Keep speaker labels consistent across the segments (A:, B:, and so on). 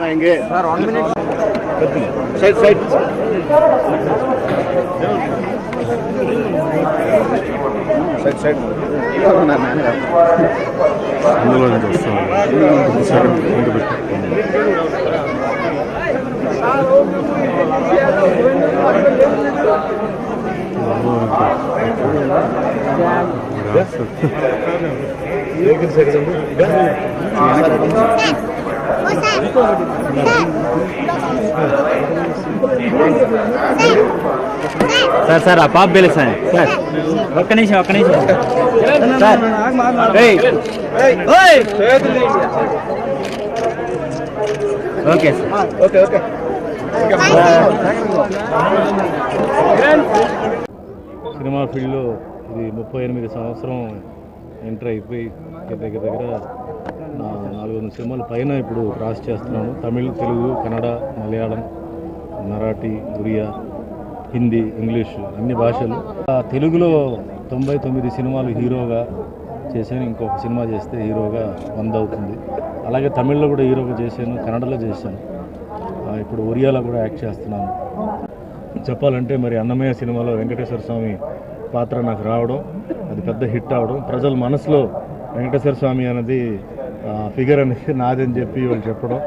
A: आएंगे sir 1 minute side side side side
B: sir sir आप बेले सर सर ఒక్క నిమిషం sir okay sir
A: okay okay
C: cinema ఫీల్డ్లో ఇది 38 సంవత్సరం ఎంటర్ అయిపోయి దగ్గర 400 సినిమాల పైన ఇప్పుడు క్రాస్ చేస్తున్నాను. తమిళ్, తెలుగు, కన్నడ, మలయాళం, మరాఠీ, ఒరియా, హిందీ, ఇంగ్లీషు అన్ని భాషలు. తెలుగులో 99 సినిమాలు హీరోగా చేశాను. ఇంకొక సినిమా చేస్తే హీరోగా 100 అవుతుంది. అలాగే తమిళ్లో కూడా హీరోగా చేశాను, కన్నడలో చేశాను, ఇప్పుడు ఒరియాలో కూడా యాక్ట్ చేస్తున్నాను. చెప్పాలంటే మరి అన్నమయ్య సినిమాలో వెంకటేశ్వర స్వామి పాత్ర నాకు రావడం, అది పెద్ద హిట్ అవడం, ప్రజల మనసులో వెంకటేశ్వర స్వామి అనేది ఫిగర్ అనేది నాదని చెప్పి వాళ్ళు చెప్పడం,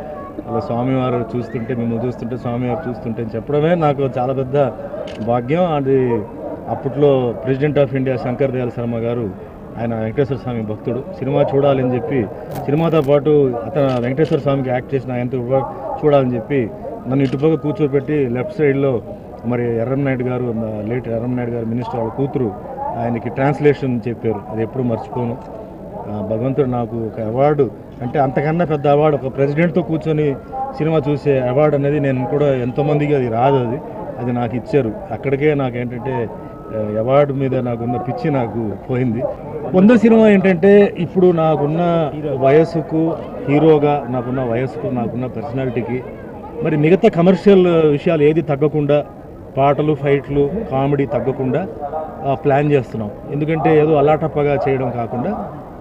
C: అలా స్వామివారు చూస్తుంటే, మిమ్మల్ని చూస్తుంటే స్వామివారు చూస్తుంటే చెప్పడమే నాకు చాలా పెద్ద భాగ్యం. అది అప్పట్లో president of India Shankar Dayal Sharma గారు, ఆయన వెంకటేశ్వర స్వామి భక్తుడు, సినిమా చూడాలని చెప్పి సినిమాతో పాటు అతను వెంకటేశ్వర స్వామికి యాక్ట్ చేసిన ఆయనతో చూడాలని చెప్పి నన్ను ఇటుపక్క కూర్చోబెట్టి లెఫ్ట్ సైడ్లో మరి ఎర్రంనాయుడు గారు, లేట్ ఎర్రంనాయుడు గారు మినిస్టర్ వాళ్ళ కూతురు, ఆయనకి ట్రాన్స్లేషన్ చెప్పారు. అది ఎప్పుడు మర్చిపోను. భగవంతుడు నాకు ఒక అవార్డు, అంటే అంతకన్నా పెద్ద అవార్డు, ఒక ప్రెసిడెంట్తో కూర్చొని సినిమా చూసే అవార్డు అనేది నేను కూడా ఎంతోమందికి అది రాదు, అది నాకు ఇచ్చారు. అక్కడికే నాకు ఏంటంటే అవార్డు మీద నాకున్న పిచ్చి నాకు పోయింది. 100 సినిమా ఏంటంటే ఇప్పుడు నాకున్న వయసుకు, హీరోగా నాకున్న వయసుకు, నాకున్న పర్సనాలిటీకి మరి మిగతా కమర్షియల్ విషయాలు ఏది తగ్గకుండా, పాటలు, ఫైట్లు, కామెడీ తగ్గకుండా ప్లాన్ చేస్తున్నాం. ఎందుకంటే ఏదో అలాటప్పగా చేయడం కాకుండా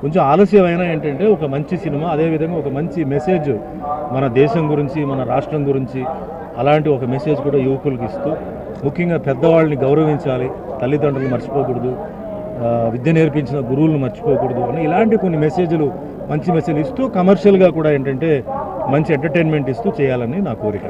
C: కొంచెం ఆలస్యమైన ఏంటంటే ఒక మంచి సినిమా, అదేవిధంగా ఒక మంచి మెసేజ్ మన దేశం గురించి, మన రాష్ట్రం గురించి, అలాంటి ఒక మెసేజ్ కూడా యువకులకు ఇస్తూ, ముఖ్యంగా పెద్దవాళ్ళని గౌరవించాలి, తల్లిదండ్రులు మర్చిపోకూడదు, విద్య నేర్పించిన గురువులను మర్చిపోకూడదు అని ఇలాంటి కొన్ని మెసేజ్లు, మంచి మెసేజ్లు ఇస్తూ కమర్షియల్గా కూడా ఏంటంటే మంచి ఎంటర్టైన్మెంట్ ఇస్తూ చేయాలని నా కోరిక.